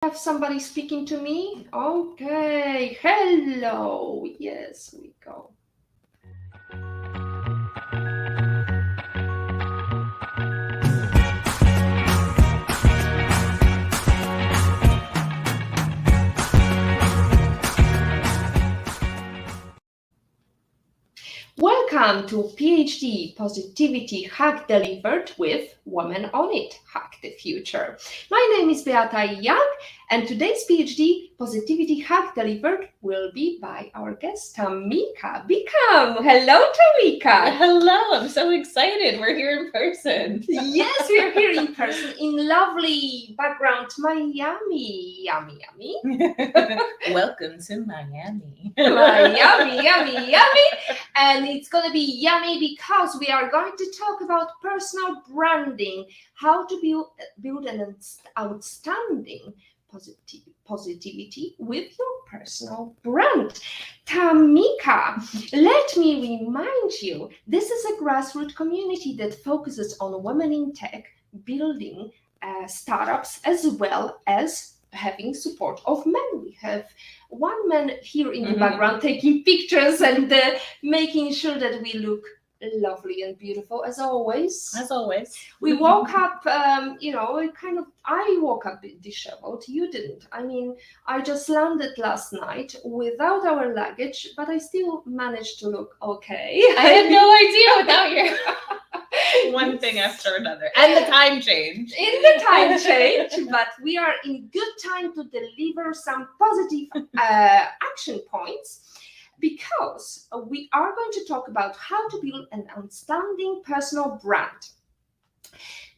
Have somebody speaking to me? Okay, hello. Yes, we go. Welcome to PhD Positivity Hack Delivered with Women on It, Hack the Future. My name is Beata Young, and today's PhD Positivity Hack Delivered will be by our guest Tamika Bickham. Hello, Tamika. Hello, I'm so excited. We're here in person. Yes, we are here in person in lovely background Miami. Yummy. Welcome to Miami. Yummy. And it's going to be yummy because we are going to talk about personal branding, how to build an outstanding positivity with your personal brand. Tamika, let me remind you, this is a grassroots community that focuses on women in tech, building startups, as well as having support of men. We have one man here in the background taking pictures and making sure that we look lovely and beautiful as always. We woke up, I woke up disheveled. You didn't. I mean, I just landed last night without our luggage, but I still managed to look okay. I had no idea without your one thing after another. And the time change. But we are in good time to deliver some positive action points, because we are going to talk about how to build an outstanding personal brand.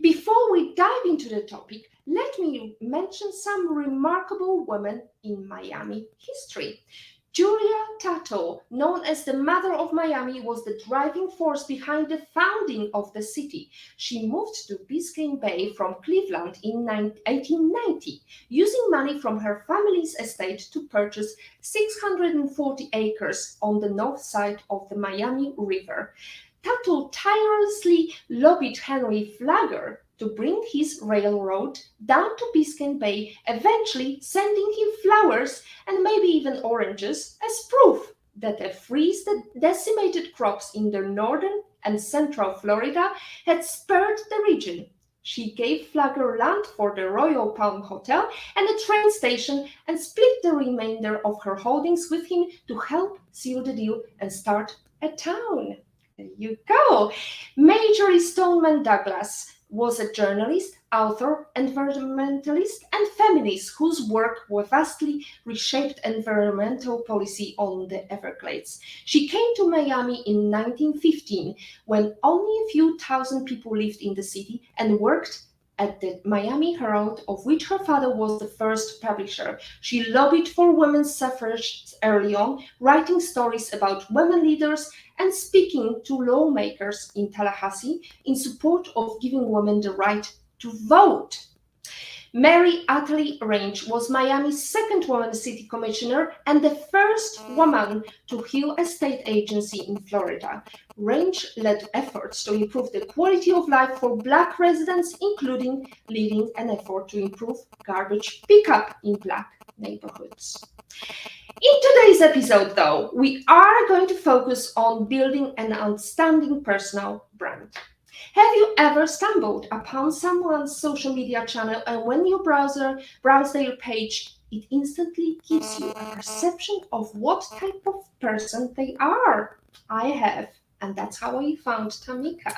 Before we dive into the topic, let me mention some remarkable women in Miami history. Julia Tato, known as the Mother of Miami, was the driving force behind the founding of the city. She moved to Biscayne Bay from Cleveland in 1890, using money from her family's estate to purchase 640 acres on the north side of the Miami River. Tato tirelessly lobbied Henry Flagler to bring his railroad down to Biscayne Bay, eventually sending him flowers and maybe even oranges as proof that a freeze that decimated crops in the northern and central Florida had spurred the region. She gave Flagler land for the Royal Palm Hotel and a train station and split the remainder of her holdings with him to help seal the deal and start a town. There you go. Marjorie Stoneman Douglas was a journalist, author, environmentalist, and feminist whose work vastly reshaped environmental policy on the Everglades. She came to Miami in 1915, when only a few thousand people lived in the city, and worked at the Miami Herald, of which her father was the first publisher. She lobbied for women's suffrage early on, writing stories about women leaders and speaking to lawmakers in Tallahassee in support of giving women the right to vote. Mary Atlee Range was Miami's second woman city commissioner and the first woman to heal a state agency in Florida. Range led efforts to improve the quality of life for Black residents, including leading an effort to improve garbage pickup in Black neighborhoods. In today's episode, though, we are going to focus on building an outstanding personal brand. Have you ever stumbled upon someone's social media channel, and when you browse their page, it instantly gives you a perception of what type of person they are? I have, and that's how I found Tamika.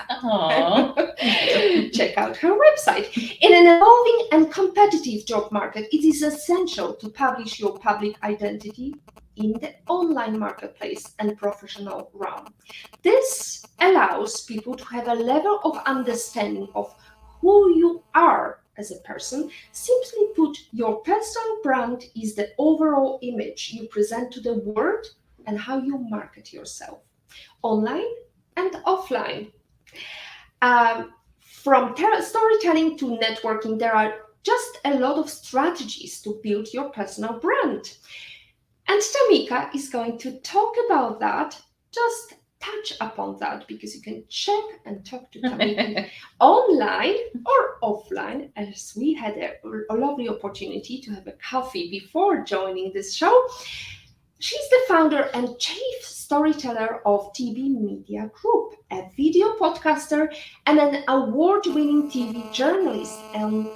Check out her website. In an evolving and competitive job market, it is essential to publish your public identity in the online marketplace and professional realm. This allows people to have a level of understanding of who you are as a person. Simply put, your personal brand is the overall image you present to the world and how you market yourself, online and offline. From storytelling to networking, there are just a lot of strategies to build your personal brand. And Tamika is going to talk about that. Just touch upon that, because you can check and talk to Tamika online or offline, as we had a lovely opportunity to have a coffee before joining this show. She's the founder and chief storyteller of TB Media Group, a video podcaster and an award-winning TV journalist and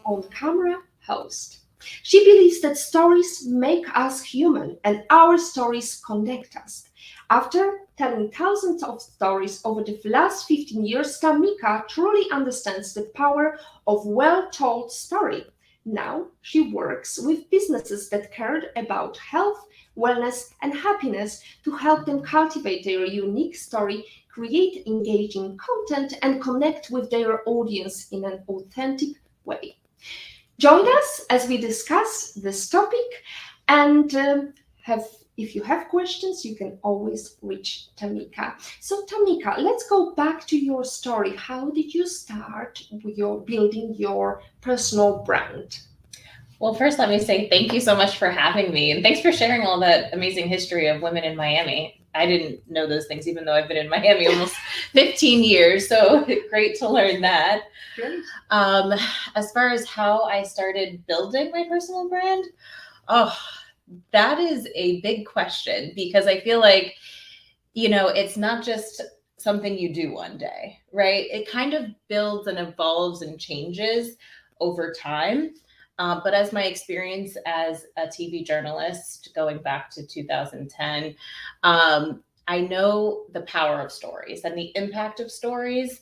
on-camera host. She believes that stories make us human and our stories connect us. After telling thousands of stories over the last 15 years, Tamika truly understands the power of well-told story. Now she works with businesses that care about health, wellness, and happiness to help them cultivate their unique story, create engaging content, and connect with their audience in an authentic way. Join us as we discuss this topic, and if you have questions, you can always reach Tamika. So Tamika, let's go back to your story. How did you start with building your personal brand? Well, first, let me say thank you so much for having me. And thanks for sharing all that amazing history of women in Miami. I didn't know those things, even though I've been in Miami almost 15 years. So great to learn that. Great. As far as how I started building my personal brand, that is a big question, because I feel like, it's not just something you do one day, right? It kind of builds and evolves and changes over time. But as my experience as a TV journalist going back to 2010, I know the power of stories and the impact of stories.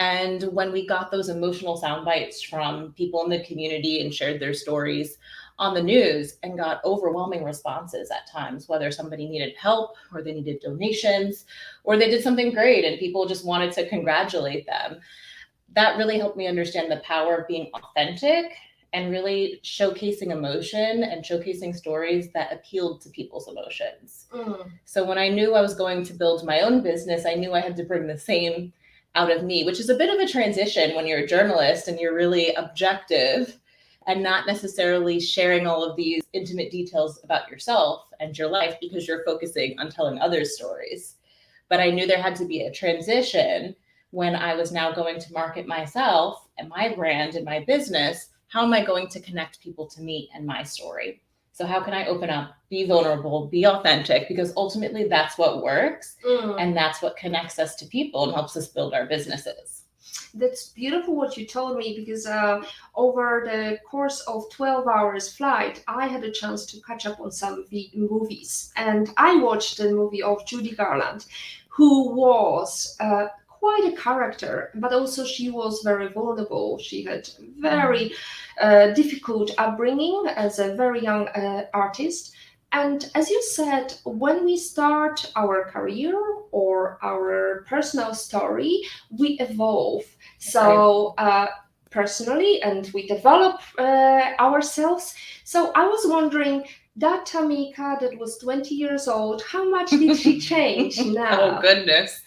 And when we got those emotional sound bites from people in the community and shared their stories on the news and got overwhelming responses at times, whether somebody needed help or they needed donations or they did something great and people just wanted to congratulate them, that really helped me understand the power of being authentic and really showcasing emotion and showcasing stories that appealed to people's emotions. So when I knew I was going to build my own business, I knew I had to bring the same out of me, which is a bit of a transition when you're a journalist and you're really objective and not necessarily sharing all of these intimate details about yourself and your life, because you're focusing on telling others' stories. But I knew there had to be a transition when I was now going to market myself and my brand and my business. How am I going to connect people to me and my story? So how can I open up, be vulnerable, be authentic? Because ultimately that's what works. And that's what connects us to people and helps us build our businesses. That's beautiful what you told me, because over the course of 12 hours flight, I had a chance to catch up on some movies. And I watched the movie of Judy Garland, who was quite a character, but also she was very vulnerable. She had very difficult upbringing as a very young artist. And as you said, when we start our career or our personal story, we evolve. So personally, and we develop ourselves. So I was wondering, that Tamika that was 20 years old, how much did she change now? Oh, goodness.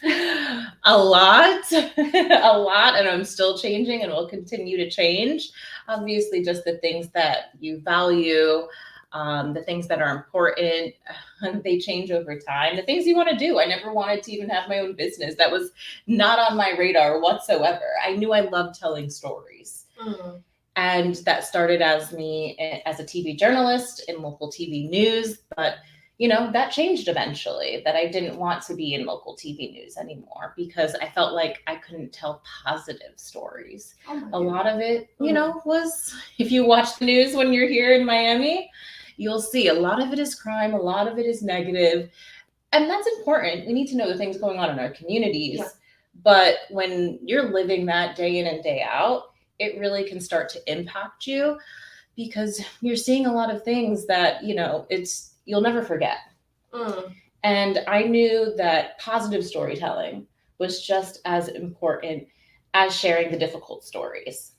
A lot, a lot. And I'm still changing and will continue to change. Obviously, just the things that you value, the things that are important, they change over time. The things you want to do. I never wanted to even have my own business. That was not on my radar whatsoever. I knew I loved telling stories. And that started as me as a TV journalist in local TV news. But, that changed eventually, that I didn't want to be in local TV news anymore because I felt like I couldn't tell positive stories. A lot of it, was, if you watch the news when you're here in Miami, you'll see a lot of it is crime. A lot of it is negative. And that's important. We need to know the things going on in our communities. Yeah. But when you're living that day in and day out, it really can start to impact you because you're seeing a lot of things that, you'll never forget. And I knew that positive storytelling was just as important as sharing the difficult stories.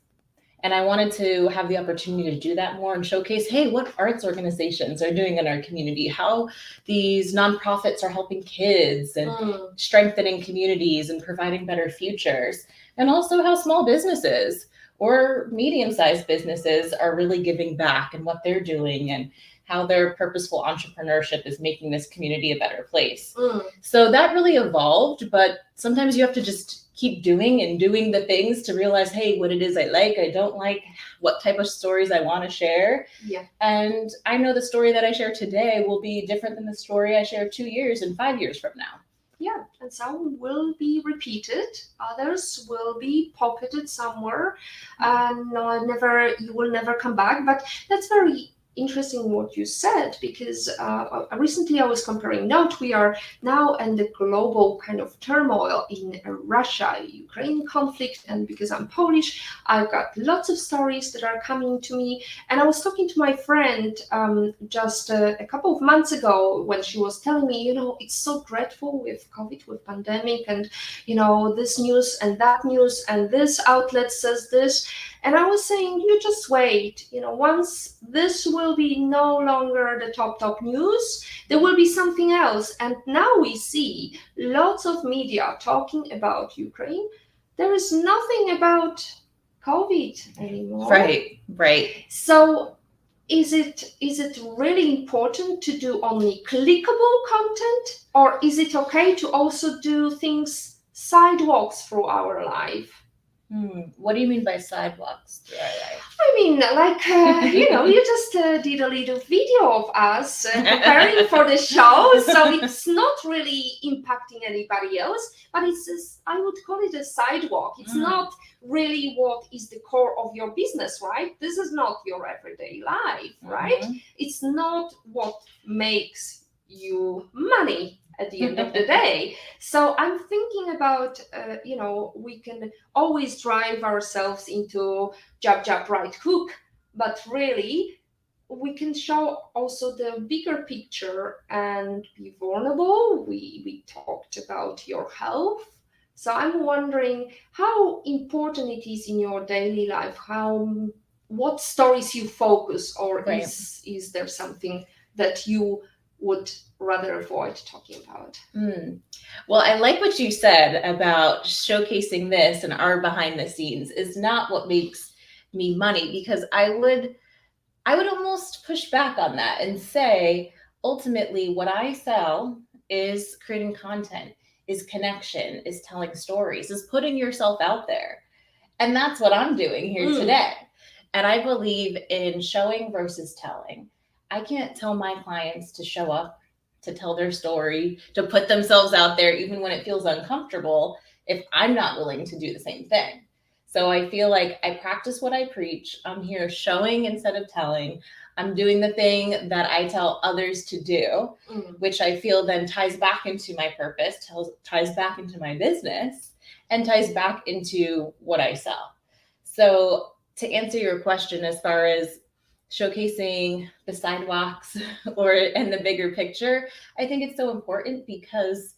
And I wanted to have the opportunity to do that more and showcase, hey, what arts organizations are doing in our community, how these nonprofits are helping kids and strengthening communities and providing better futures, and also how small businesses or medium-sized businesses are really giving back and what they're doing and how their purposeful entrepreneurship is making this community a better place. So that really evolved, but sometimes you have to just keep doing the things to realize, hey, what it is I don't like, what type of stories I want to share. Yeah. And I know the story that I share today will be different than the story I share 2 years and 5 years from now. Yeah, and some will be repeated, others will be pocketed somewhere, and you will never come back. But that's very interesting what you said, because recently I was comparing note. We are now in the global kind of turmoil in Russia-Ukraine conflict, and because I'm Polish, I've got lots of stories that are coming to me. And I was talking to my friend just a couple of months ago when she was telling me, it's so dreadful with COVID, with pandemic, and this news and that news, and this outlet says this. And I was saying, you just wait, once this will be no longer the top news, there will be something else. And now we see lots of media talking about Ukraine. There is nothing about COVID anymore. Right. So is it really important to do only clickable content, or is it okay to also do things sidewalks through our life? What do you mean by sidewalks through our life? I mean, like, you just did a little video of us preparing for the show, so it's not really impacting anybody else, but I would call it a sidewalk. It's not really what is the core of your business, right? This is not your everyday life, right? It's not what makes you money at the end of the day. So I'm thinking about, we can always drive ourselves into jab, right hook, but really we can show also the bigger picture and be vulnerable. We talked about your health. So I'm wondering how important it is in your daily life, what stories you focus, or is there something that you would rather avoid talking about? Well, I like what you said about showcasing this and our behind the scenes is not what makes me money, because I would almost push back on that and say, ultimately, what I sell is creating content, is connection, is telling stories, is putting yourself out there. And that's what I'm doing here today. And I believe in showing versus telling. I can't tell my clients to show up, to tell their story, to put themselves out there, even when it feels uncomfortable, if I'm not willing to do the same thing. So I feel like I practice what I preach. I'm here showing instead of telling. I'm doing the thing that I tell others to do, which I feel then ties back into my purpose, ties back into my business, and ties back into what I sell. So to answer your question, as far as showcasing the sidewalks and the bigger picture, I think it's so important, because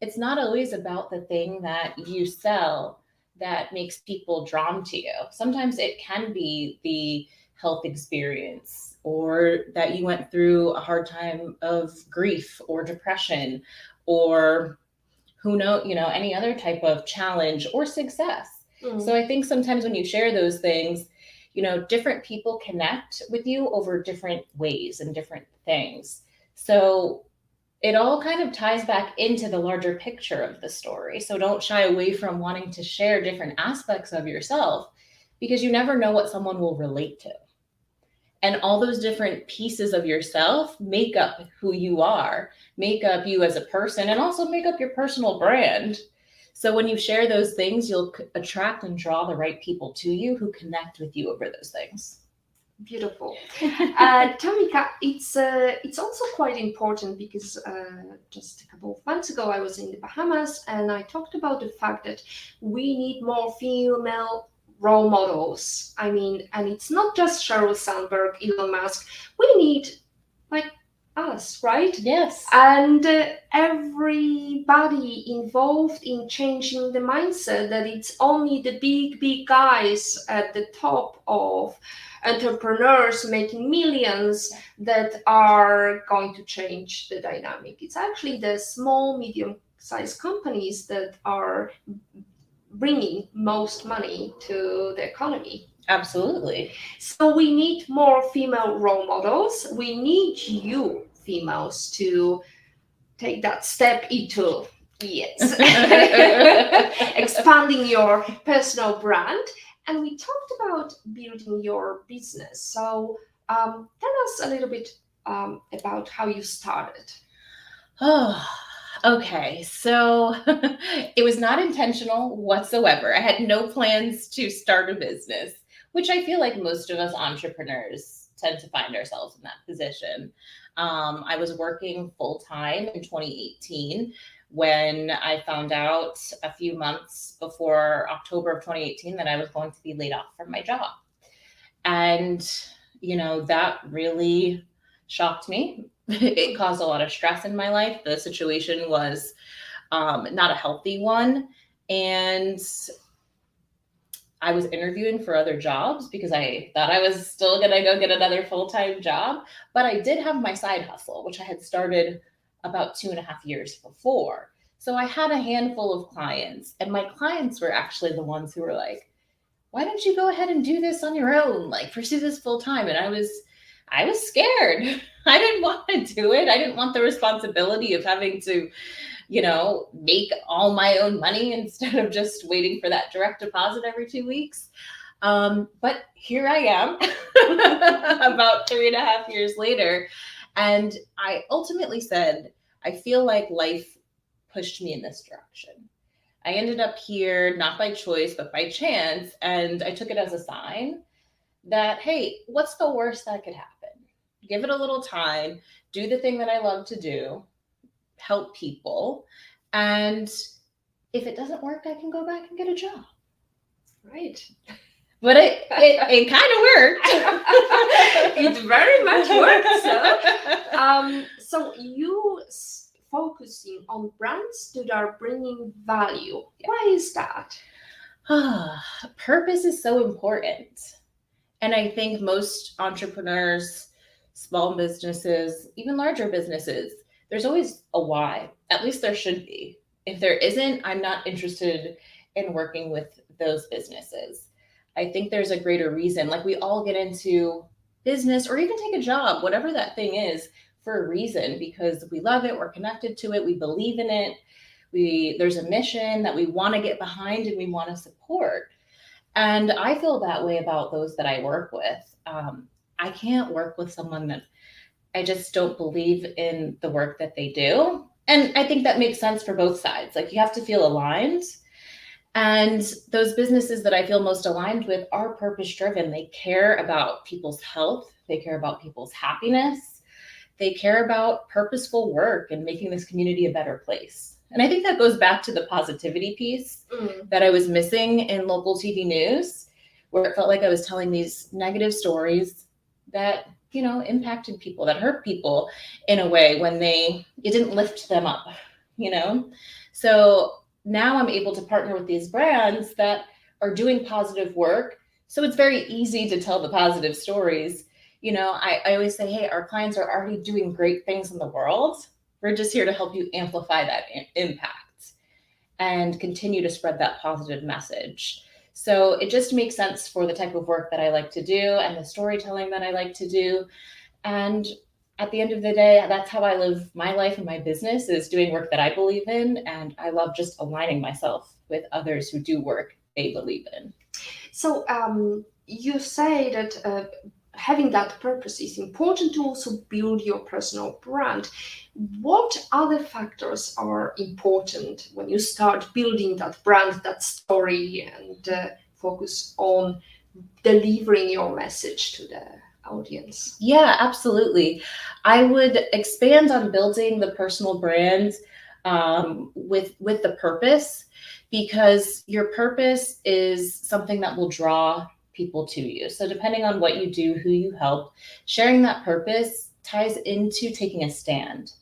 it's not always about the thing that you sell that makes people drawn to you. Sometimes it can be the health experience, or that you went through a hard time of grief or depression, or who knows, any other type of challenge or success. So I think sometimes when you share those things, different people connect with you over different ways and different things. So it all kind of ties back into the larger picture of the story. So don't shy away from wanting to share different aspects of yourself, because you never know what someone will relate to. And all those different pieces of yourself make up who you are, make up you as a person, and also make up your personal brand. So when you share those things, you'll attract and draw the right people to you who connect with you over those things. Beautiful. Tamika, it's also quite important, because just a couple of months ago I was in the Bahamas, and I talked about the fact that we need more female role models. I mean, and it's not just Sheryl Sandberg, Elon Musk. We need us, right? Yes. And everybody involved in changing the mindset that it's only the big guys at the top of entrepreneurs making millions that are going to change the dynamic. It's actually the small, medium-sized companies that are bringing most money to the economy. Absolutely. So we need more female role models. We need you females to take that step into, yes, expanding your personal brand. And we talked about building your business. So tell us a little bit about how you started. Oh, okay. So it was not intentional whatsoever. I had no plans to start a business, which I feel like most of us entrepreneurs tend to find ourselves in that position. I was working full time in 2018 when I found out a few months before October of 2018 that I was going to be laid off from my job. And, that really shocked me. It caused a lot of stress in my life. The situation was not a healthy one. And I was interviewing for other jobs because I thought I was still going to go get another full-time job. But I did have my side hustle, which I had started about 2.5 years before. So I had a handful of clients, and my clients were actually the ones who were like, why don't you go ahead and do this on your own? Like, pursue this full time. And I was scared. I didn't want to do it. I didn't want the responsibility of having to, make all my own money instead of just waiting for that direct deposit every 2 weeks. But here I am about 3.5 years later. And I ultimately said, I feel like life pushed me in this direction. I ended up here, not by choice, but by chance. And I took it as a sign that, hey, what's the worst that could happen? Give it a little time, do the thing that I love to do, help people. And if it doesn't work, I can go back and get a job. Right. But it kind of worked. It very much worked. So you focusing on brands that are bringing value. Why is that? Purpose is so important. And I think most entrepreneurs, small businesses, even larger businesses, there's always a why. At least there should be. If there isn't, I'm not interested in working with those businesses. I think there's a greater reason. Like, we all get into business or even take a job, whatever that thing is, for a reason, because we love it, we're connected to it, we believe in it. There's a mission that we want to get behind and we want to support. And I feel that way about those that I work with. I can't work with someone that I just don't believe in the work that they do. And I think that makes sense for both sides. Like, you have to feel aligned. And those businesses that I feel most aligned with are purpose driven. They care about people's health. They care about people's happiness. They care about purposeful work and making this community a better place. And I think that goes back to the positivity piece that I was missing in local TV news, where it felt like I was telling these negative stories that, impacted people, that hurt people in a way when it didn't lift them up, So now I'm able to partner with these brands that are doing positive work. So it's very easy to tell the positive stories. I always say, hey, our clients are already doing great things in the world. We're just here to help you amplify that impact and continue to spread that positive message. So it just makes sense for the type of work that I like to do and the storytelling that I like to do. And at the end of the day, that's how I live my life and my business, is doing work that I believe in. And I love just aligning myself with others who do work they believe in. So you say that having that purpose is important to also build your personal brand. What other factors are important when you start building that brand, that story, and focus on delivering your message to the audience? Yeah, absolutely. I would expand on building the personal brand with the purpose, because your purpose is something that will draw people to you. So depending on what you do, who you help, sharing that purpose ties into taking a stand.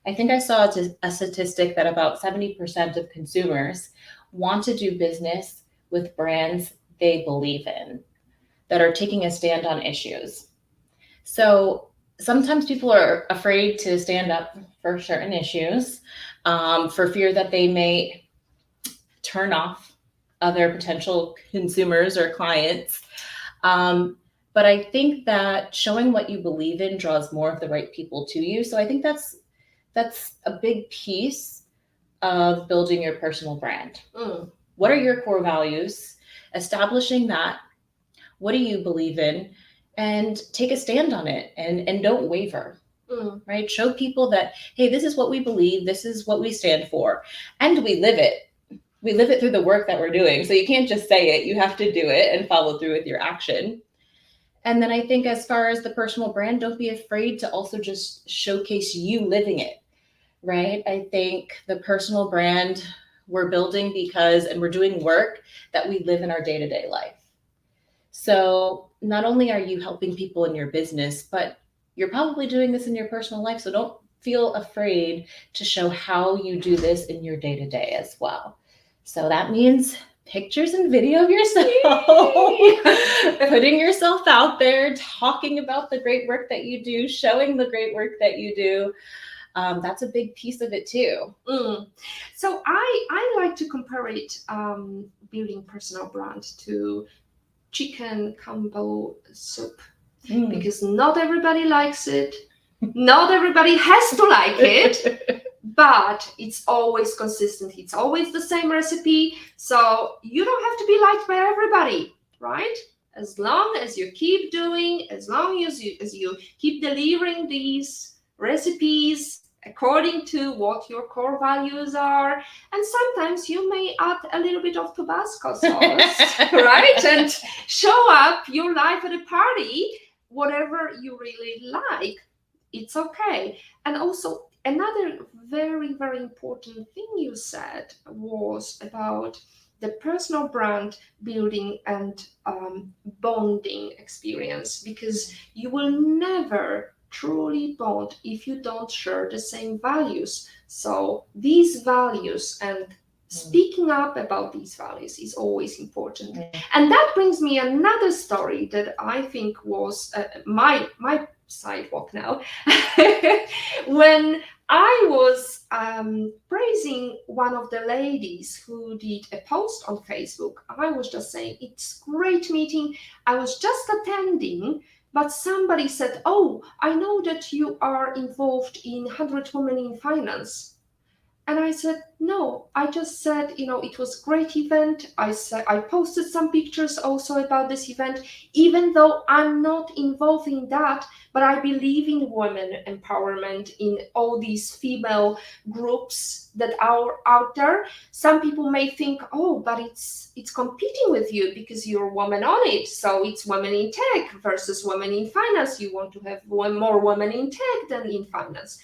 I think I saw a statistic that about 70% of consumers want to do business with brands they believe in, that are taking a stand on issues. So sometimes people are afraid to stand up for certain issues, for fear that they may turn off other potential consumers or clients. But I think that showing what you believe in draws more of the right people to you. So I think that's a big piece of building your personal brand. What are your core values? Establishing that. What do you believe in? And take a stand on it, and don't waver. Right? Show people that, hey, this is what we believe, this is what we stand for, and we live it. We live it through the work that we're doing. So you can't just say it, you have to do it and follow through with your action. And then I think as far as the personal brand, don't be afraid to also just showcase you living it, right? I think the personal brand we're building and we're doing work that we live in our day-to-day life. So not only are you helping people in your business, but you're probably doing this in your personal life. So don't feel afraid to show how you do this in your day-to-day as well. So that means pictures and video of yourself, putting yourself out there, talking about the great work that you do, showing the great work that you do. That's a big piece of it too. So I like to compare it, building personal brand, to chicken combo soup, because not everybody likes it. Not everybody has to like it. But it's always consistent. It's always the same recipe. So you don't have to be liked by everybody, right? As long as you keep doing, as long as you keep delivering these recipes according to what your core values are. And sometimes you may add a little bit of Tabasco sauce, right? And show up your life at a party, whatever you really like. It's okay. And also, another very, very important thing you said was about the personal brand building and bonding experience, because you will never truly bond if you don't share the same values. So these values and speaking up about these values is always important. And that brings me another story that I think was my sidewalk now. When I was praising one of the ladies who did a post on Facebook, I was just saying, it's great meeting. I was just attending, but somebody said, oh, I know that you are involved in 100 Women in Finance. And I said, no, I just said, it was a great event. I posted some pictures also about this event, even though I'm not involved in that, but I believe in women empowerment, in all these female groups that are out there. Some people may think, oh, but it's competing with you because you're a woman on it. So it's women in tech versus women in finance. You want to have more women in tech than in finance.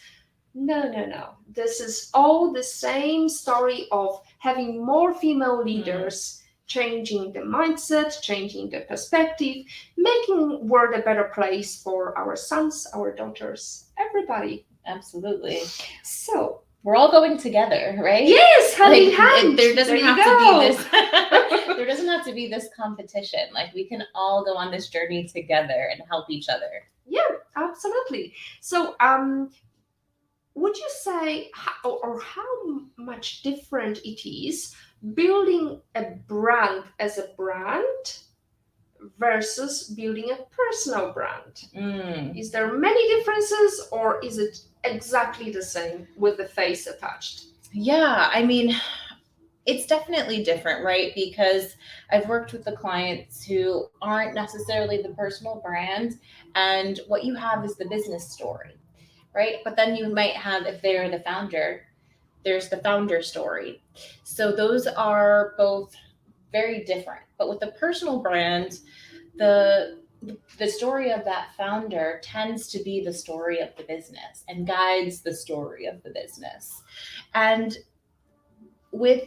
No. This is all the same story of having more female leaders, changing the mindset, changing the perspective, making world a better place for our sons, our daughters, everybody. Absolutely. So we're all going together, right? Yes, hand in hand. There doesn't have to be this. There doesn't have to be this competition. Like, we can all go on this journey together and help each other. Yeah, absolutely. So, would you say how much different it is building a brand as a brand versus building a personal brand? Is there many differences, or is it exactly the same with the face attached? Yeah, I mean, it's definitely different, right? Because I've worked with the clients who aren't necessarily the personal brand, and what you have is the business story, right? But then you might have, if they're the founder, there's the founder story. So those are both very different. But with the personal brand, the story of that founder tends to be the story of the business and guides the story of the business. And with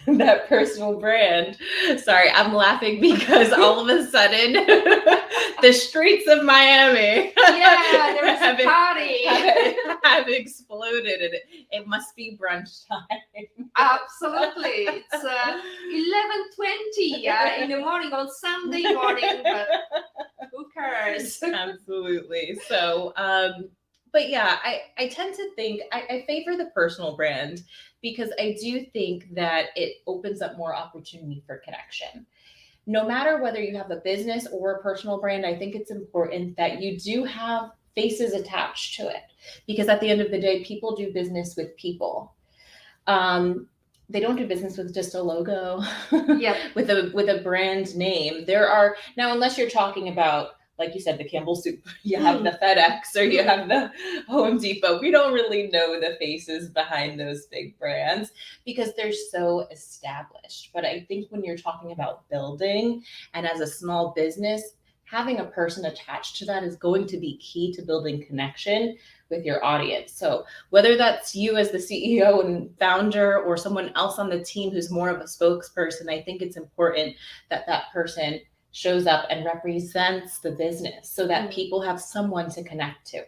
that personal brand, sorry, I'm laughing because all of a sudden the streets of Miami, there's a party, have exploded, and it must be brunch time. Absolutely. It's 11:20 in the morning on Sunday morning, but who cares? Absolutely. So but yeah, I tend to think I favor the personal brand, because I do think that it opens up more opportunity for connection. no matter whether you have a business or a personal brand, I think it's important that you do have faces attached to it, because at the end of the day, people do business with people. They don't do business with just a logo, with a brand name. There are now, unless you're talking about, like you said, the Campbell Soup, you have the FedEx or you have the Home Depot. We don't really know the faces behind those big brands because they're so established. But I think when you're talking about building and as a small business, having a person attached to that is going to be key to building connection with your audience. So whether that's you as the CEO and founder or someone else on the team who's more of a spokesperson, I think it's important that that person shows up and represents the business so that people have someone to connect to.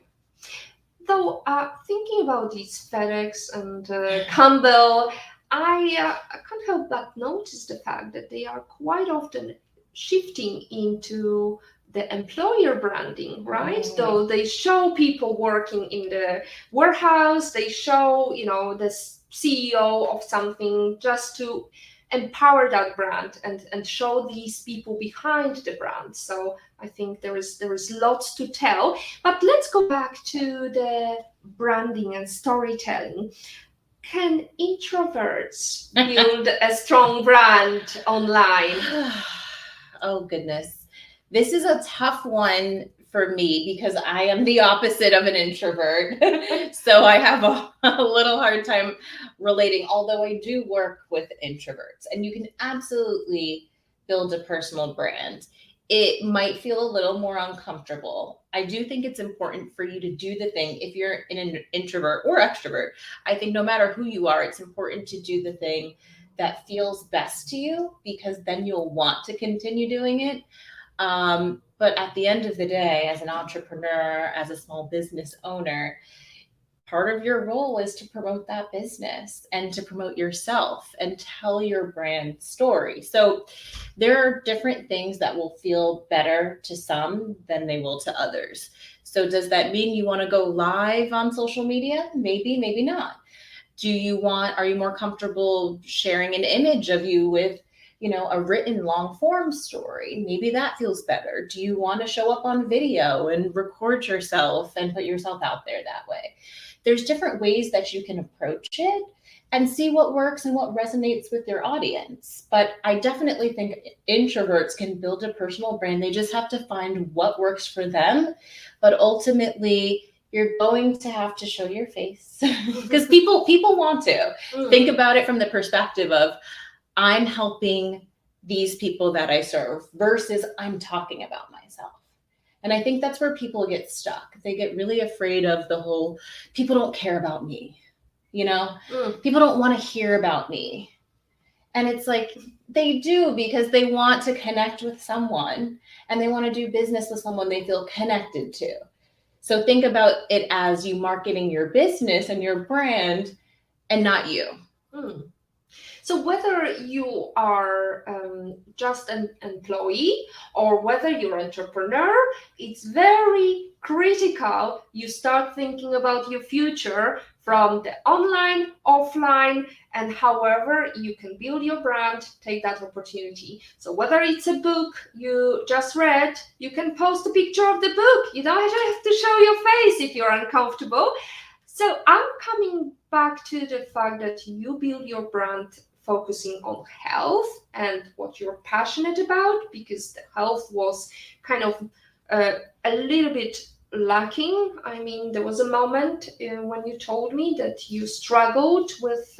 Though thinking about these FedEx and Campbell, I can't help but notice the fact that they are quite often shifting into the employer branding, right? Though they show people working in the warehouse, they show, the CEO of something just to empower that brand and show these people behind the brand. So I think there is lots to tell. But let's go back to the branding and storytelling. Can introverts build a strong brand online? Oh, goodness. This is a tough one for me because I am the opposite of an introvert. So I have a little hard time relating, although I do work with introverts. And you can absolutely build a personal brand. It might feel a little more uncomfortable. I do think it's important for you to do the thing. If you're an introvert or extrovert, I think no matter who you are, it's important to do the thing that feels best to you, because then you'll want to continue doing it. But at the end of the day, as an entrepreneur, as a small business owner, part of your role is to promote that business and to promote yourself and tell your brand story. So there are different things that will feel better to some than they will to others. So does that mean you want to go live on social media? Maybe, maybe not. Are you more comfortable sharing an image of you with, a written long form story? Maybe that feels better. Do you want to show up on video and record yourself and put yourself out there that way? There's different ways that you can approach it and see what works and what resonates with your audience. But I definitely think introverts can build a personal brand. They just have to find what works for them. But ultimately, you're going to have to show your face because people want to. Think about it from the perspective of, I'm helping these people that I serve versus I'm talking about myself. And I think that's where people get stuck. They get really afraid of the whole, people don't care about me. People don't want to hear about me. And it's like, they do, because they want to connect with someone and they want to do business with someone they feel connected to. So think about it as you marketing your business and your brand and not you. So whether you are just an employee or whether you're an entrepreneur, it's very critical you start thinking about your future from the online, offline, and however you can build your brand, take that opportunity. So whether it's a book you just read, you can post a picture of the book. You don't have to show your face if you're uncomfortable. So I'm coming back to the fact that you build your brand focusing on health and what you're passionate about, because the health was kind of a little bit lacking. I mean, there was a moment when you told me that you struggled with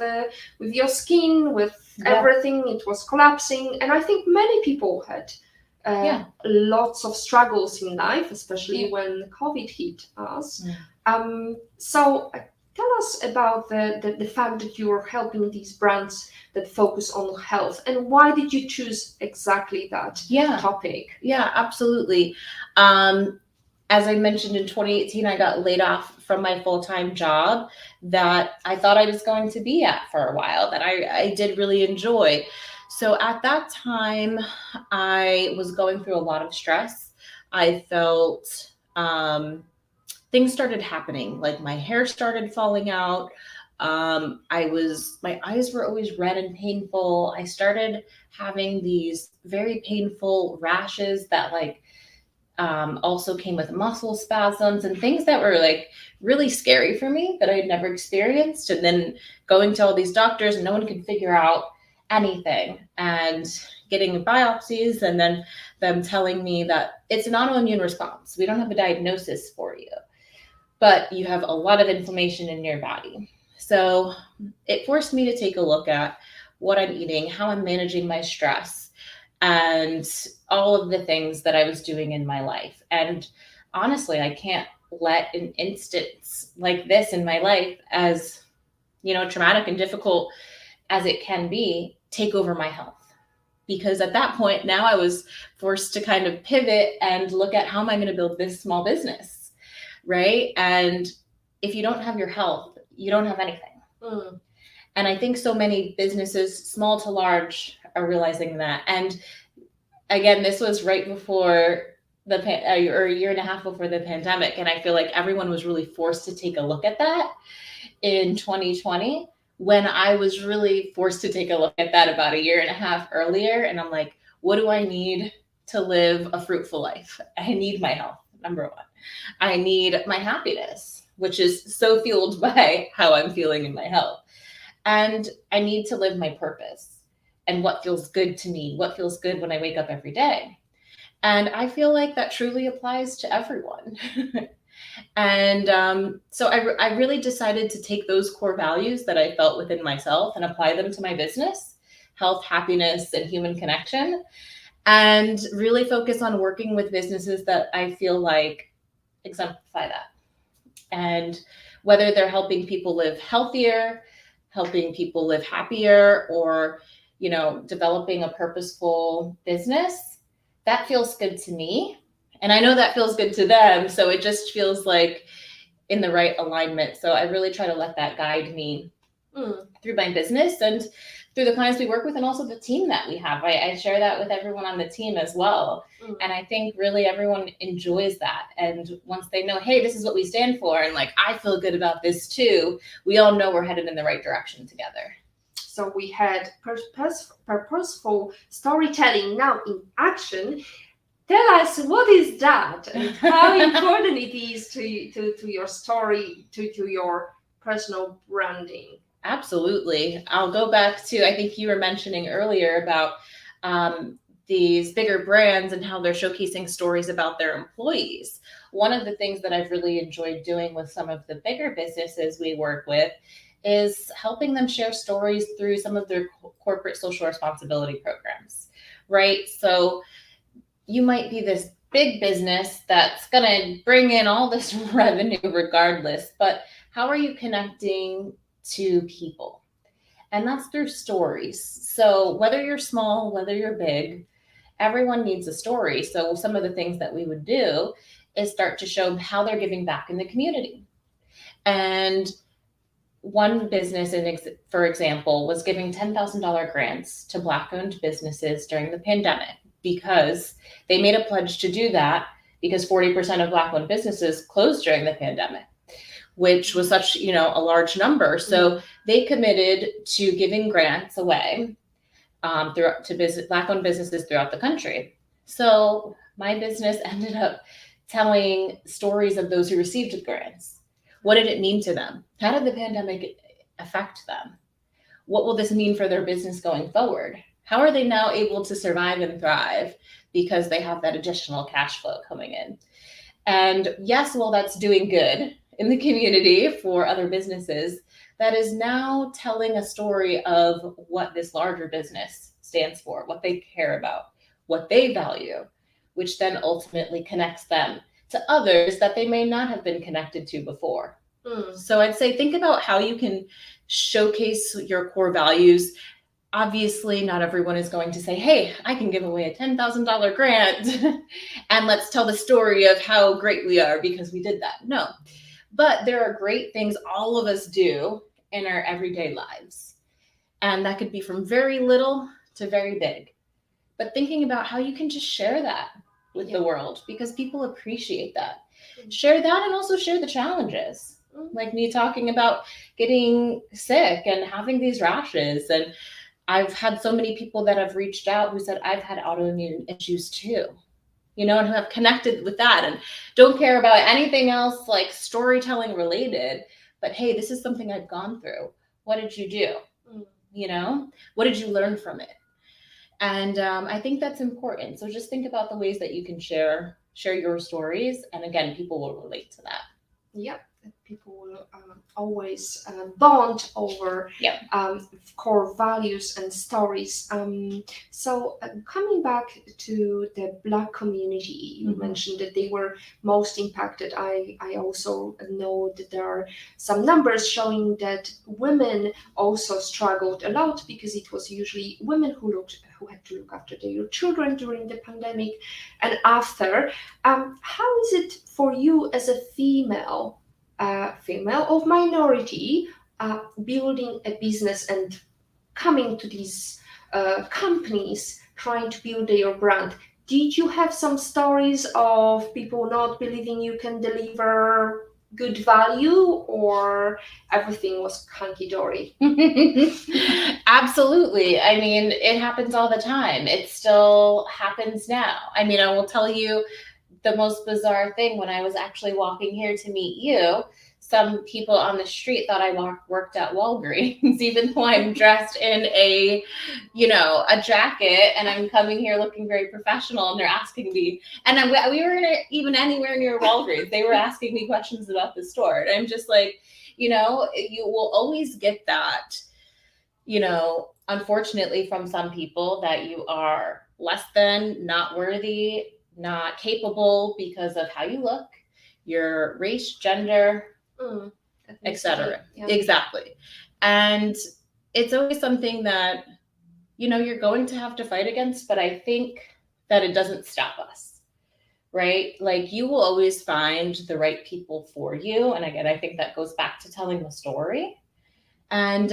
your skin, with everything. It was collapsing, and I think many people had lots of struggles in life, especially when COVID hit us. So tell us about the fact that you're helping these brands that focus on health, and why did you choose exactly that topic? Yeah, absolutely. As I mentioned, in 2018, I got laid off from my full-time job that I thought I was going to be at for a while, that I did really enjoy. So at that time, I was going through a lot of stress. I felt things started happening, like my hair started falling out. My eyes were always red and painful. I started having these very painful rashes that also came with muscle spasms and things that were like really scary for me that I had never experienced. And then going to all these doctors and no one could figure out anything, and getting biopsies and then them telling me that it's an autoimmune response. We don't have a diagnosis for you, but you have a lot of inflammation in your body. So it forced me to take a look at what I'm eating, how I'm managing my stress, and all of the things that I was doing in my life. And honestly, I can't let an instance like this in my life, as traumatic and difficult as it can be, take over my health. Because at that point, now I was forced to kind of pivot and look at how am I going to build this small business, right? And if you don't have your health, you don't have anything. And I think so many businesses, small to large, are realizing that. And again, this was right before or a year and a half before the pandemic. And I feel like everyone was really forced to take a look at that in 2020, when I was really forced to take a look at that about a year and a half earlier. And I'm like, what do I need to live a fruitful life? I need my health, number one. I need my happiness, which is so fueled by how I'm feeling in my health. And I need to live my purpose and what feels good to me, what feels good when I wake up every day. And I feel like that truly applies to everyone. And so I really decided to take those core values that I felt within myself and apply them to my business: health, happiness, and human connection, and really focus on working with businesses that I feel like exemplify that. And whether they're helping people live healthier, helping people live happier, or developing a purposeful business, that feels good to me. And I know that feels good to them. So it just feels like in the right alignment. So I really try to let that guide me through my business and through the clients we work with, and also the team that we have. I share that with everyone on the team as well. And I think really everyone enjoys that. And once they know, hey, this is what we stand for, and like, I feel good about this too, we all know we're headed in the right direction together. So we had purposeful storytelling now in action. Tell us, what is that, and how important it is to your story, to your personal branding? Absolutely. I'll go back to, I think you were mentioning earlier about these bigger brands and how they're showcasing stories about their employees. One of the things that I've really enjoyed doing with some of the bigger businesses we work with is helping them share stories through some of their corporate social responsibility programs, right? So you might be this big business that's going to bring in all this revenue regardless, but how are you connecting to people? And that's through stories. So whether you're small, whether you're big, everyone needs a story. So some of the things that we would do is start to show how they're giving back in the community. And one business, for example, was giving $10,000 grants to Black-owned businesses during the pandemic, because they made a pledge to do that, because 40% of Black-owned businesses closed during the pandemic, which was such, a large number. So they committed to giving grants away to Black-owned businesses throughout the country. So my business ended up telling stories of those who received the grants. What did it mean to them? How did the pandemic affect them? What will this mean for their business going forward? How are they now able to survive and thrive because they have that additional cash flow coming in? And yes, while that's doing good in the community for other businesses, that is now telling a story of what this larger business stands for, what they care about, what they value, which then ultimately connects them to others that they may not have been connected to before. So I'd say think about how you can showcase your core values. Obviously, not everyone is going to say, hey, I can give away a $10,000 grant and let's tell the story of how great we are because we did that. No, but there are great things all of us do in our everyday lives. And that could be from very little to very big. But thinking about how you can just share that with the world, because people appreciate that. Share that, and also share the challenges. Like me talking about getting sick and having these rashes. And I've had so many people that have reached out who said, I've had autoimmune issues too, and who have connected with that and don't care about anything else like storytelling related. But hey, this is something I've gone through. What did you do? What did you learn from it? And I think that's important. So just think about the ways that you can share your stories. And again, people will relate to that. Yep. People will always bond over Yep. core values and stories. So coming back to the Black community, you mentioned that they were most impacted. I also know that there are some numbers showing that women also struggled a lot, because it was usually women who had to look after their children during the pandemic and after. How is it for you as a female of minority, building a business and coming to these companies trying to build their brand? Did you have some stories of people not believing you can deliver good value, or everything was hunky-dory? Absolutely. I mean, it happens all the time. It still happens now. I mean, I will tell you the most bizarre thing. When I was actually walking here to meet you, some people on the street thought I worked at Walgreens, even though I'm dressed in a jacket and I'm coming here looking very professional, and they're asking me, and we weren't even anywhere near Walgreens. They were asking me questions about the store. And I'm just like, you will always get that, unfortunately, from some people, that you are less than, not worthy, not capable because of how you look, your race, gender, etc. Yeah. Exactly. And it's always something that, you're going to have to fight against, but I think that it doesn't stop us, right? Like, you will always find the right people for you. And again, I think that goes back to telling the story. And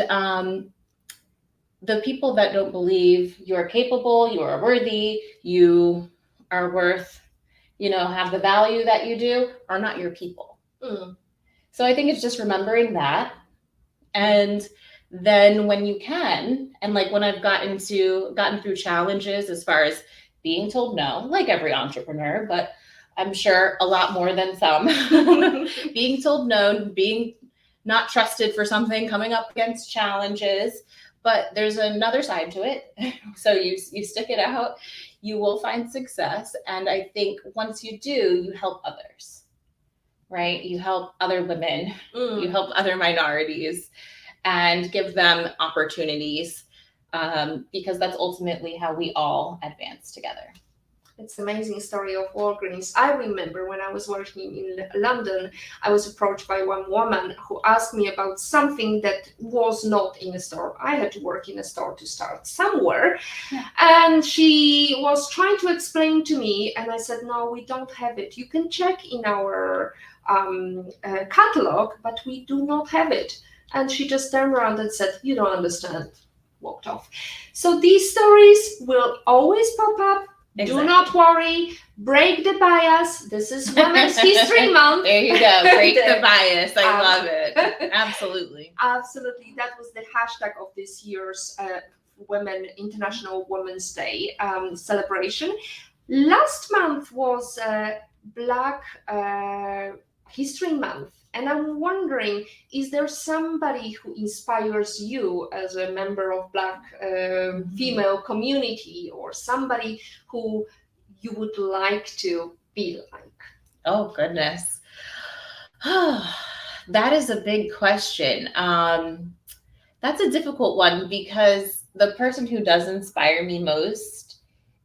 the people that don't believe you are capable, you are worthy, you are worth, have the value that you do, are not your people. So I think it's just remembering that. And then when you can, and like when I've gotten through challenges as far as being told no, like every entrepreneur, but I'm sure a lot more than some, being told no, being not trusted for something, coming up against challenges. But there's another side to it. So you stick it out, you will find success. And I think once you do, you help others, right? You help other women, you help other minorities, and give them opportunities, because that's ultimately how we all advance together. It's an amazing story of Walgreens. I remember when I was working in London, I was approached by one woman who asked me about something that was not in a store. I had to work in a store to start somewhere. Yeah. And she was trying to explain to me, and I said, no, we don't have it. You can check in our catalog, but we do not have it. And she just turned around and said, you don't understand. Walked off. So these stories will always pop up. Exactly. Do not worry. Break the bias. This is Women's History Month. There you go. Break the bias. I love it. Absolutely. Absolutely. That was the hashtag of this year's International Women's Day celebration. Last month was Black History Month. And I'm wondering, is there somebody who inspires you as a member of Black female community, or somebody who you would like to be like? Oh, goodness. That is a big question. That's a difficult one, because the person who does inspire me most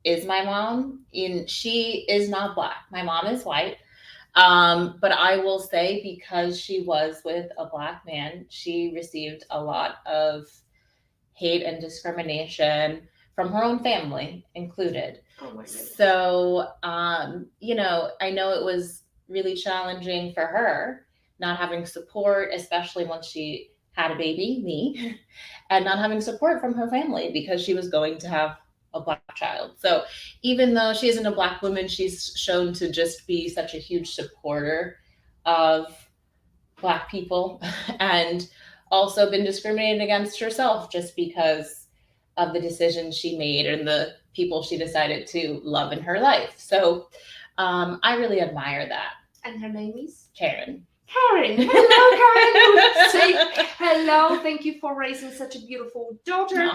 is my mom. And she is not Black. My mom is white. But I will say, because she was with a Black man, she received a lot of hate and discrimination from her own family included. Oh my goodness. So, I know it was really challenging for her, not having support, especially once she had a baby, me, and not having support from her family, because she was going to have a Black child. So even though she isn't a Black woman, she's shown to just be such a huge supporter of Black people and also been discriminated against herself just because of the decisions she made and the people she decided to love in her life. So I really admire that. And her name is? Karen. Karen. Hello, Karen. Say hello. Thank you for raising such a beautiful daughter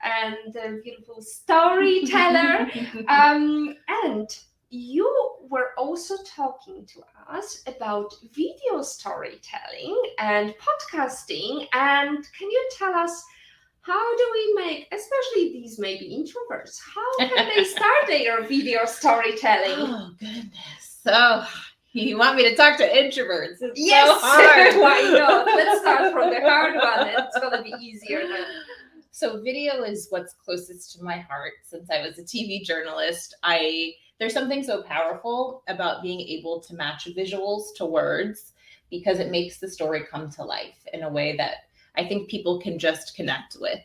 and a beautiful storyteller. And you were also talking to us about video storytelling and podcasting. And can you tell us, how do we make, especially these maybe introverts, how can they start their video storytelling? Oh, goodness. So you want me to talk to introverts? It's yes, so hard. Why not? Let's start from the hard one. It's going to be easier then. So video is what's closest to my heart. Since I was a TV journalist, there's something so powerful about being able to match visuals to words because it makes the story come to life in a way that I think people can just connect with.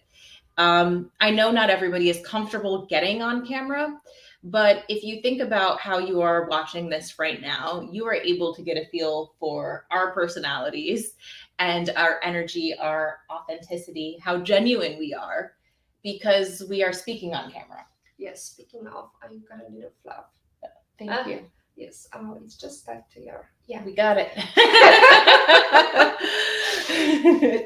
I know not everybody is comfortable getting on camera, but if you think about how you are watching this right now, you are able to get a feel for our personalities and our energy, our authenticity, how genuine we are, because we are speaking on camera. Yes, speaking of, I'm gonna need a fluff. Thank you. Yes, it's just stuck to your, yeah. We got it.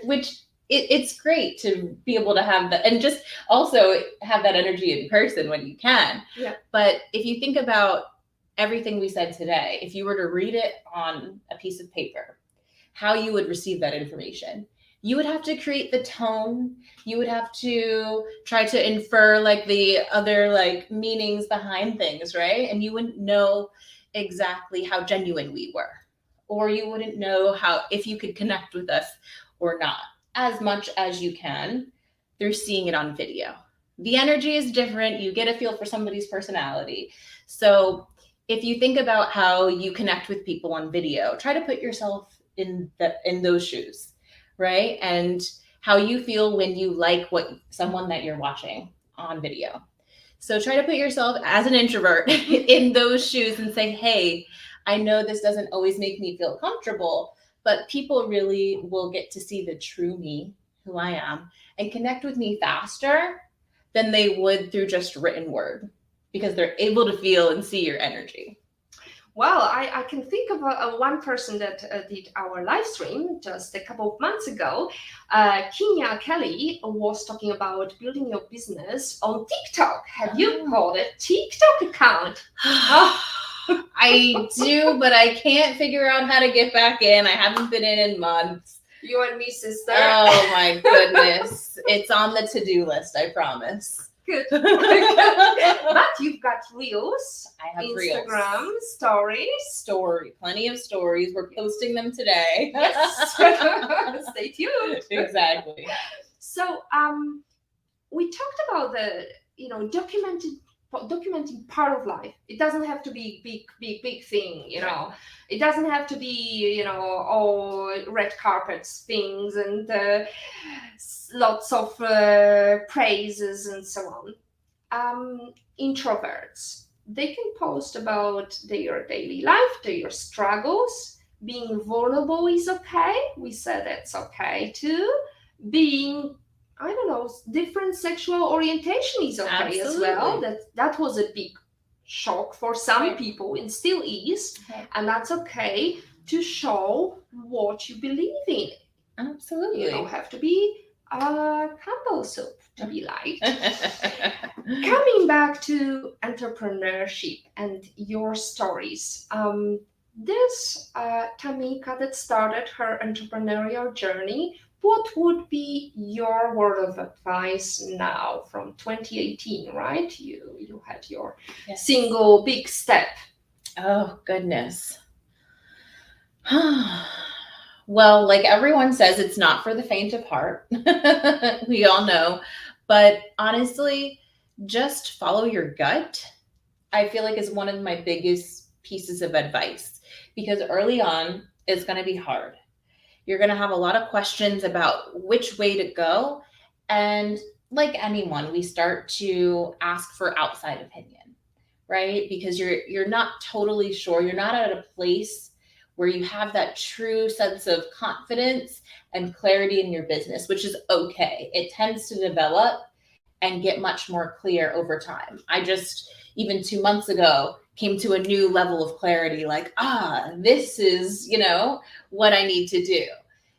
Which it's great to be able to have that and just also have that energy in person when you can. Yeah. But if you think about everything we said today, if you were to read it on a piece of paper, how you would receive that information, you would have to create the tone. You would have to try to infer like the other like meanings behind things, right? And you wouldn't know exactly how genuine we were, or you wouldn't know how if you could connect with us or not, as much as you can through seeing it on video. The energy is different. You get a feel for somebody's personality. So if you think about how you connect with people on video, try to put yourself in those shoes, right? And how you feel when you like someone that you're watching on video. So try to put yourself as an introvert in those shoes and say, hey, I know this doesn't always make me feel comfortable, but people really will get to see the true me, who I am, and connect with me faster than they would through just written word, because they're able to feel and see your energy. Well, I can think of one person that did our live stream just a couple of months ago. Kenya Kelly was talking about building your business on TikTok. Have you called a TikTok account? I do, but I can't figure out how to get back in. I haven't been in months. You and me, sister. Oh my goodness. It's on the to-do list, I promise. Good. But you've got reels. I have Instagram reels. Stories. Plenty of stories. We're posting them today. Yes. Stay tuned. Exactly. So we talked about the documenting part of life. It doesn't have to be big thing, Right. It doesn't have to be all red carpets things and lots of praises and so on. Introverts, they can post about their daily life, their struggles. Being vulnerable is okay. We said that's okay too. Being different sexual orientation is okay. Absolutely. As well. That was a big shock for some people and still is. Okay. And that's okay to show what you believe in. Absolutely. You don't have to be Campbell soup to be liked. Coming back to entrepreneurship and your stories. This Tamika that started her entrepreneurial journey, what would be your word of advice now from 2018, right? You had your single big step. Oh, goodness. Well, like everyone says, it's not for the faint of heart. We all know. But honestly, just follow your gut, I feel like is one of my biggest pieces of advice. Because early on, it's going to be hard. You're going to have a lot of questions about which way to go. And like anyone, we start to ask for outside opinion, right? Because you're not totally sure. You're not at a place where you have that true sense of confidence and clarity in your business, which is okay. It tends to develop and get much more clear over time. I just, even 2 months ago, came to a new level of clarity, like, this is, what I need to do.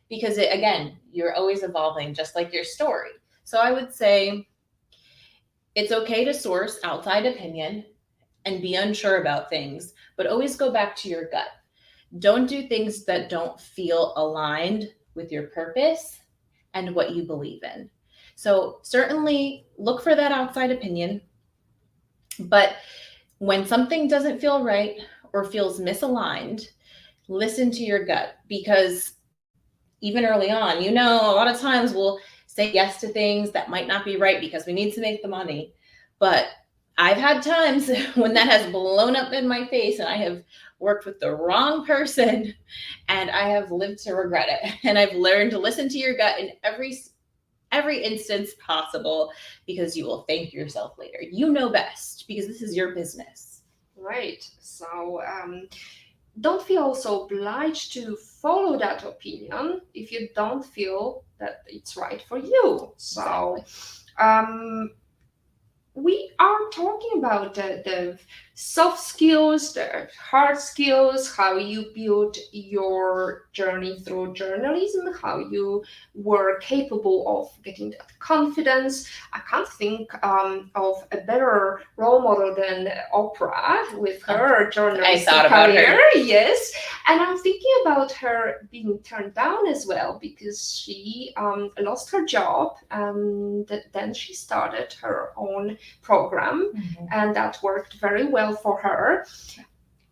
Because again, you're always evolving, just like your story. So I would say it's okay to source outside opinion and be unsure about things, but always go back to your gut. Don't do things that don't feel aligned with your purpose and what you believe in. So certainly look for that outside opinion, but when something doesn't feel right or feels misaligned, listen to your gut, because even early on, a lot of times we'll say yes to things that might not be right because we need to make the money. But I've had times when that has blown up in my face and I have worked with the wrong person and I have lived to regret it. And I've learned to listen to your gut in every instance possible, because you will thank yourself later. You know best, because this is your business. Right. So don't feel also obliged to follow that opinion if you don't feel that it's right for you. So we are talking about the soft skills, the hard skills, how you build your journey through journalism, how you were capable of getting that confidence. I can't think of a better role model than Oprah with her journalistic career. Yes, and I'm thinking about her being turned down as well, because she lost her job and then she started her own program, and that worked very well for her.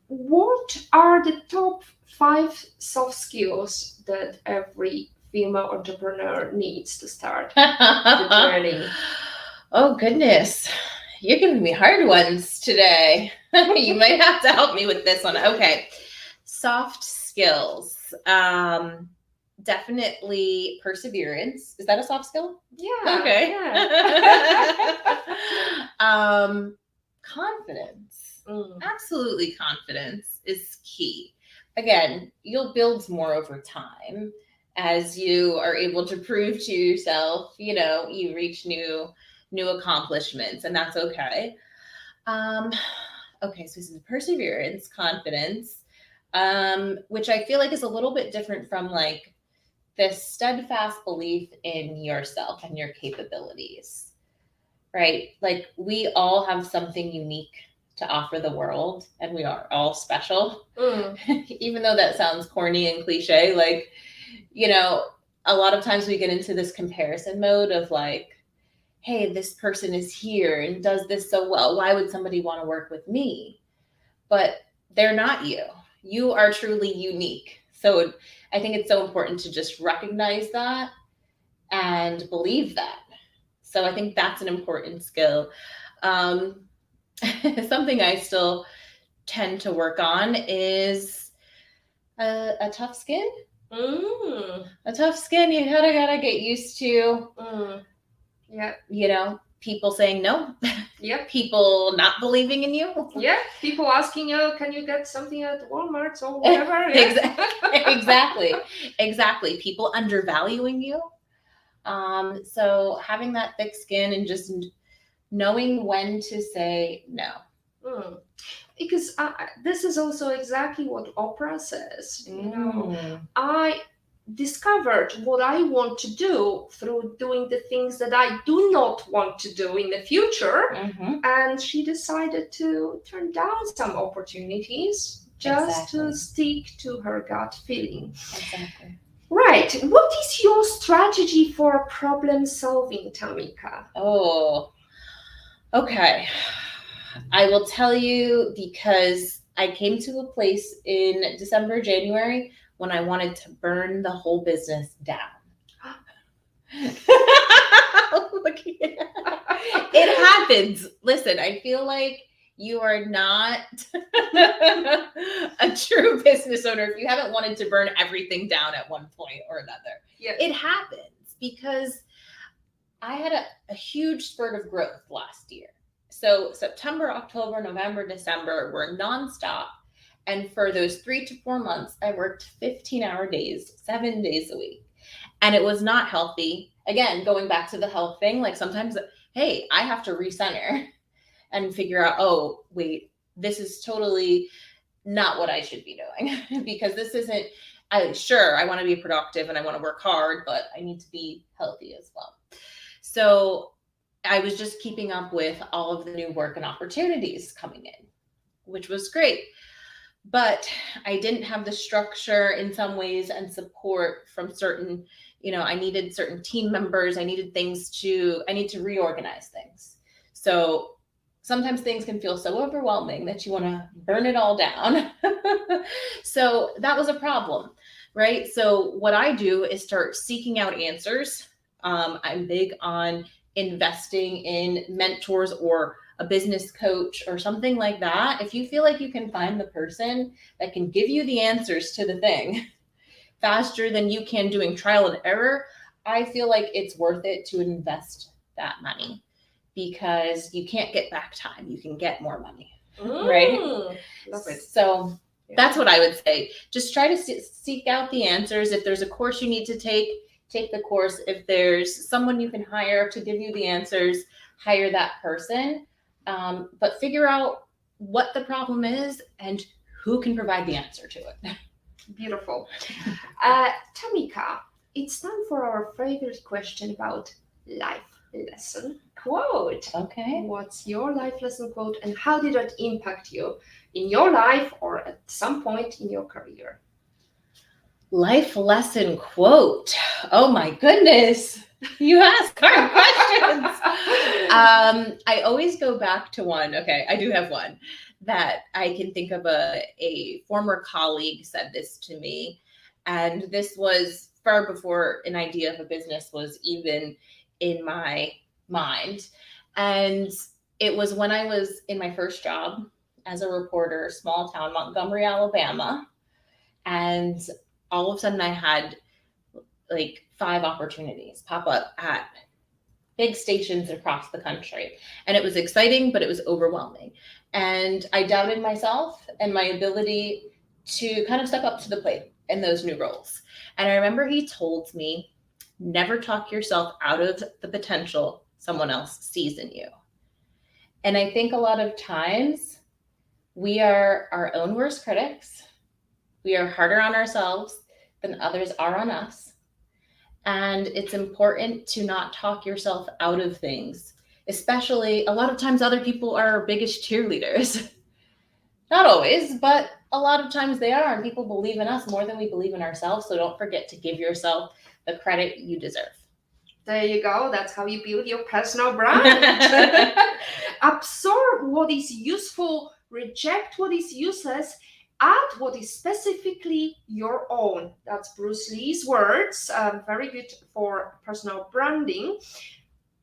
What are the top 5 soft skills that every female entrepreneur needs to start the journey? Oh goodness, you're giving me hard ones today. You might have to help me with this one. Okay, soft skills. Definitely perseverance. Is that a soft skill? Yeah. Okay. Yeah. Confidence. Absolutely, confidence is key. Again, you'll build more over time as you are able to prove to yourself, you reach new accomplishments, and that's okay. Okay, so this is perseverance, confidence, which I feel like is a little bit different from like this steadfast belief in yourself and your capabilities, right? Like we all have something unique to offer the world, and we are all special. Even though that sounds corny and cliche, like, a lot of times we get into this comparison mode of like, hey, this person is here and does this so well. Why would somebody want to work with me? But they're not you. You are truly unique. So I think it's so important to just recognize that and believe that. So I think that's an important skill. Something I still tend to work on is a tough skin. A tough skin, you gotta get used to. Yeah. People saying no. Yeah. People not believing in you. Yeah. People asking you, can you get something at Walmart or whatever? Exactly. People undervaluing you. So having that thick skin and just knowing when to say no. Because this is also exactly what Oprah says. I discovered what I want to do through doing the things that I do not want to do in the future. And she decided to turn down some opportunities just to stick to her gut feeling. Exactly. Right. What is your strategy for problem solving, Tamika? Oh, okay. I will tell you, because I came to a place in December, January, when I wanted to burn the whole business down. It happens. Listen, I feel like you are not a true business owner if you haven't wanted to burn everything down at one point or another. Yeah. It happens because I had a huge spurt of growth last year. So September, October, November, December were nonstop. And for those 3 to 4 months, I worked 15-hour days, 7 days a week. And it was not healthy. Again, going back to the health thing, like sometimes, hey, I have to recenter and figure out, oh, wait, this is totally not what I should be doing because this isn't, I want to be productive and I want to work hard, but I need to be healthy as well. So I was just keeping up with all of the new work and opportunities coming in, which was great. But I didn't have the structure in some ways and support from certain, I needed certain team members. I need to reorganize things. So sometimes things can feel so overwhelming that you want to burn it all down. So that was a problem, right? So what I do is start seeking out answers. I'm big on investing in mentors or a business coach or something like that. If you feel like you can find the person that can give you the answers to the thing faster than you can doing trial and error, I feel like it's worth it to invest that money because you can't get back time. You can get more money, right? Love it. So that's what I would say. Just try to seek out the answers. If there's a course you need to take the course. If there's someone you can hire to give you the answers, hire that person. But figure out what the problem is and who can provide the answer to it. Beautiful. Tamika, it's time for our favorite question about life lesson quote. Okay. What's your life lesson quote and how did it impact you in your life or at some point in your career? Life lesson quote. Oh my goodness. You ask hard questions. I always go back to one. Okay, I do have one that I can think of. A former colleague said this to me, and this was far before an idea of a business was even in my mind. And it was when I was in my first job as a reporter, small town, Montgomery, Alabama. And all of a sudden I had like 5 opportunities pop up at big stations across the country. And it was exciting, but it was overwhelming. And I doubted myself and my ability to kind of step up to the plate in those new roles. And I remember he told me, never talk yourself out of the potential someone else sees in you. And I think a lot of times we are our own worst critics. We are harder on ourselves than others are on us. And it's important to not talk yourself out of things, especially a lot of times other people are our biggest cheerleaders. Not always, but a lot of times they are, and people believe in us more than we believe in ourselves. So don't forget to give yourself the credit you deserve. There you go. That's how you build your personal brand. Absorb what is useful, reject what is useless, add what is specifically your own. That's Bruce Lee's words. Very good for personal branding.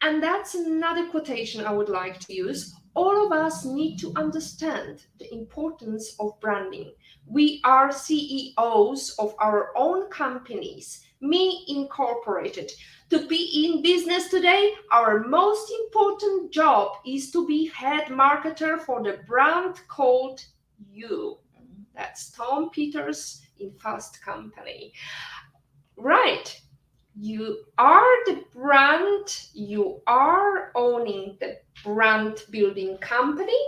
And that's another quotation I would like to use. All of us need to understand the importance of branding. We are CEOs of our own companies, me incorporated. To be in business today, our most important job is to be head marketer for the brand called you. That's Tom Peters in Fast Company. Right. You are the brand, you are owning the brand building company.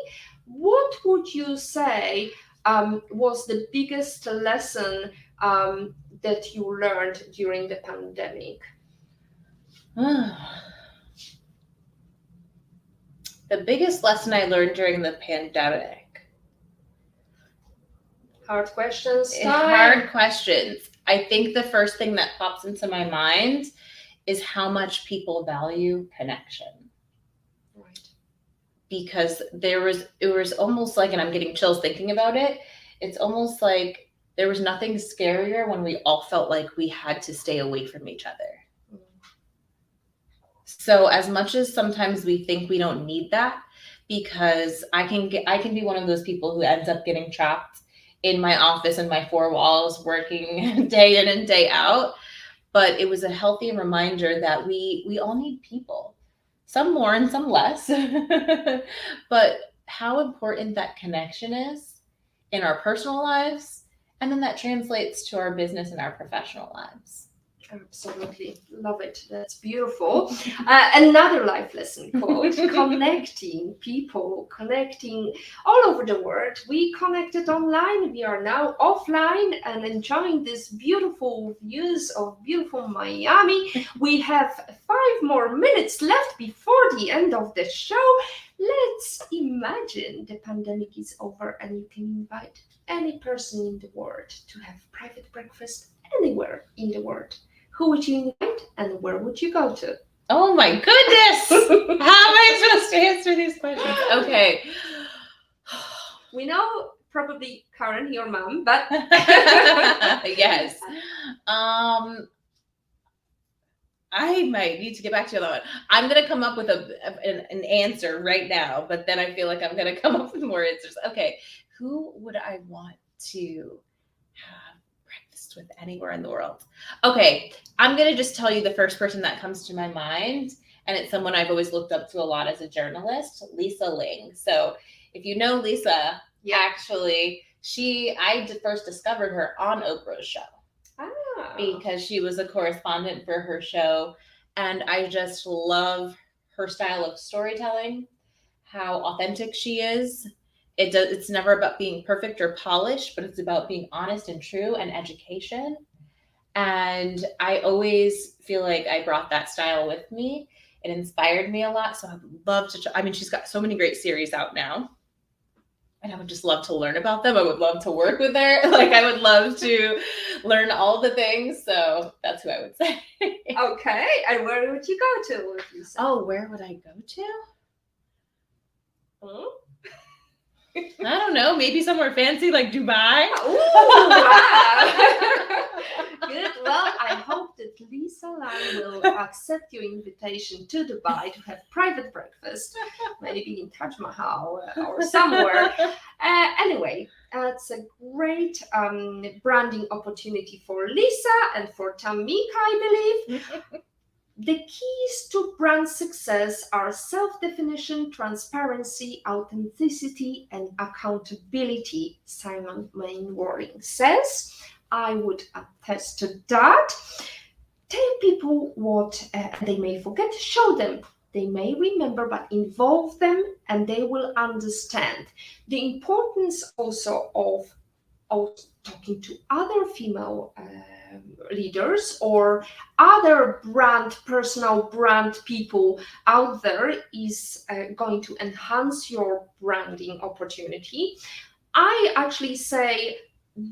What would you say was the biggest lesson that you learned during the pandemic? The biggest lesson I learned during the pandemic. Hard questions. Hard questions. I think the first thing that pops into my mind is how much people value connection. Right. Because it was almost like, and I'm getting chills thinking about it, it's almost like there was nothing scarier when we all felt like we had to stay away from each other. So as much as sometimes we think we don't need that, because I can be one of those people who ends up getting trapped in my office and my 4 walls working day in and day out. But it was a healthy reminder that we all need people, some more and some less. But how important that connection is in our personal lives, and then that translates to our business and our professional lives. Absolutely. Love it. That's beautiful. Another life lesson quote, connecting people, connecting all over the world. We connected online. We are now offline and enjoying these beautiful views of beautiful Miami. We have 5 more minutes left before the end of the show. Let's imagine the pandemic is over and you can invite any person in the world to have private breakfast anywhere in the world. Who would you invite and where would you go to? Oh my goodness! How am I supposed to answer these questions? Okay. We know probably Karen, your mom, but yes. I might need to get back to you on that one. I'm going to come up with an answer right now, but then I feel like I'm going to come up with more answers. Okay. Who would I want to have breakfast with anywhere in the world? Okay. I'm going to just tell you the first person that comes to my mind, and it's someone I've always looked up to a lot as a journalist, Lisa Ling. So if you know Lisa, actually, I first discovered her on Oprah's show. Because she was a correspondent for her show, and I just love her style of storytelling, how authentic she is. It's never about being perfect or polished, but it's about being honest and true and education. And I always feel like I brought that style with me. It inspired me a lot. So I would love to, she's got so many great series out now. And I would just love to learn about them. I would love to work with her. Like, I would love to learn all the things. So that's who I would say. Okay. And where would you go to? Would you say? Oh, where would I go to? I don't know. Maybe somewhere fancy like Dubai. Ooh, wow. Good. Well, I hope that Lisa Lang will accept your invitation to Dubai to have private breakfast, maybe in Taj Mahal or somewhere. Anyway, it's a great branding opportunity for Lisa and for Tamika, I believe. The keys to brand success are self-definition, transparency, authenticity, and accountability, Simon Mainwaring says. I would attest to that. Tell people what they may forget, show them. They may remember, but involve them and they will understand. The importance also of talking to other female leaders or other personal brand people out there is going to enhance your branding opportunity. I actually say,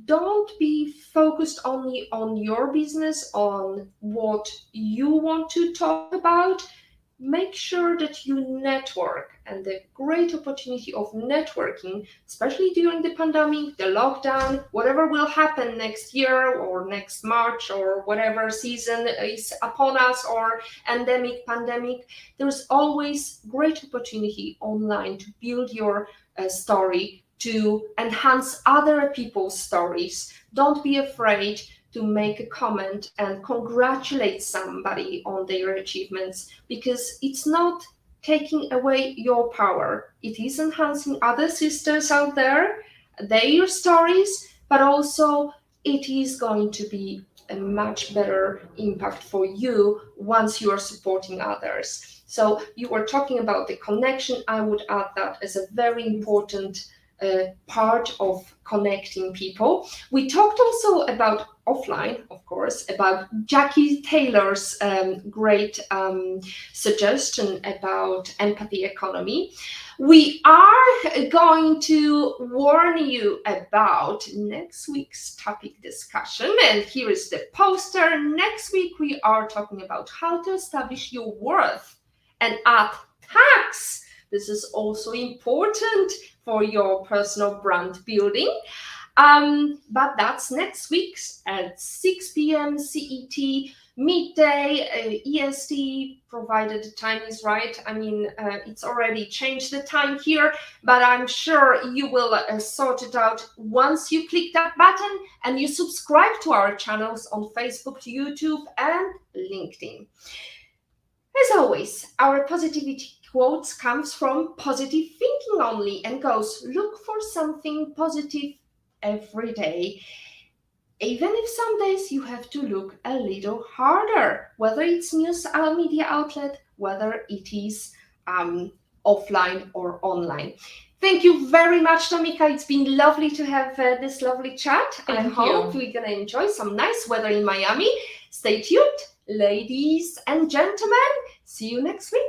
don't be focused only on your business, on what you want to talk about. Make sure that you network, and the great opportunity of networking, especially during the pandemic, the lockdown, whatever will happen next year or next March or whatever season is upon us, or endemic, pandemic, there's always great opportunity online to build your story, to enhance other people's stories. Don't be afraid to make a comment and congratulate somebody on their achievements, because it's not taking away your power. It is enhancing other sisters out there, their stories, but also it is going to be a much better impact for you once you are supporting others. So you were talking about the connection. I would add that as a very important part of connecting people. We talked also about offline, of course, about Jackie Taylor's great suggestion about empathy economy. We are going to warn you about next week's topic discussion, and here is the poster. Next week we are talking about how to establish your worth and add tax. This is also important for your personal brand building. But that's next week at 6 p.m. CET, midday EST, provided the time is right. It's already changed the time here, but I'm sure you will sort it out once you click that button and you subscribe to our channels on Facebook, YouTube, and LinkedIn. As always, our positivity quotes comes from positive thinking only and goes, look for something positive every day. Even if some days you have to look a little harder, whether it's news media outlet, whether it is offline or online. Thank you very much, Tamika. It's been lovely to have this lovely chat. I hope we're going to enjoy some nice weather in Miami. Stay tuned, ladies and gentlemen. See you next week.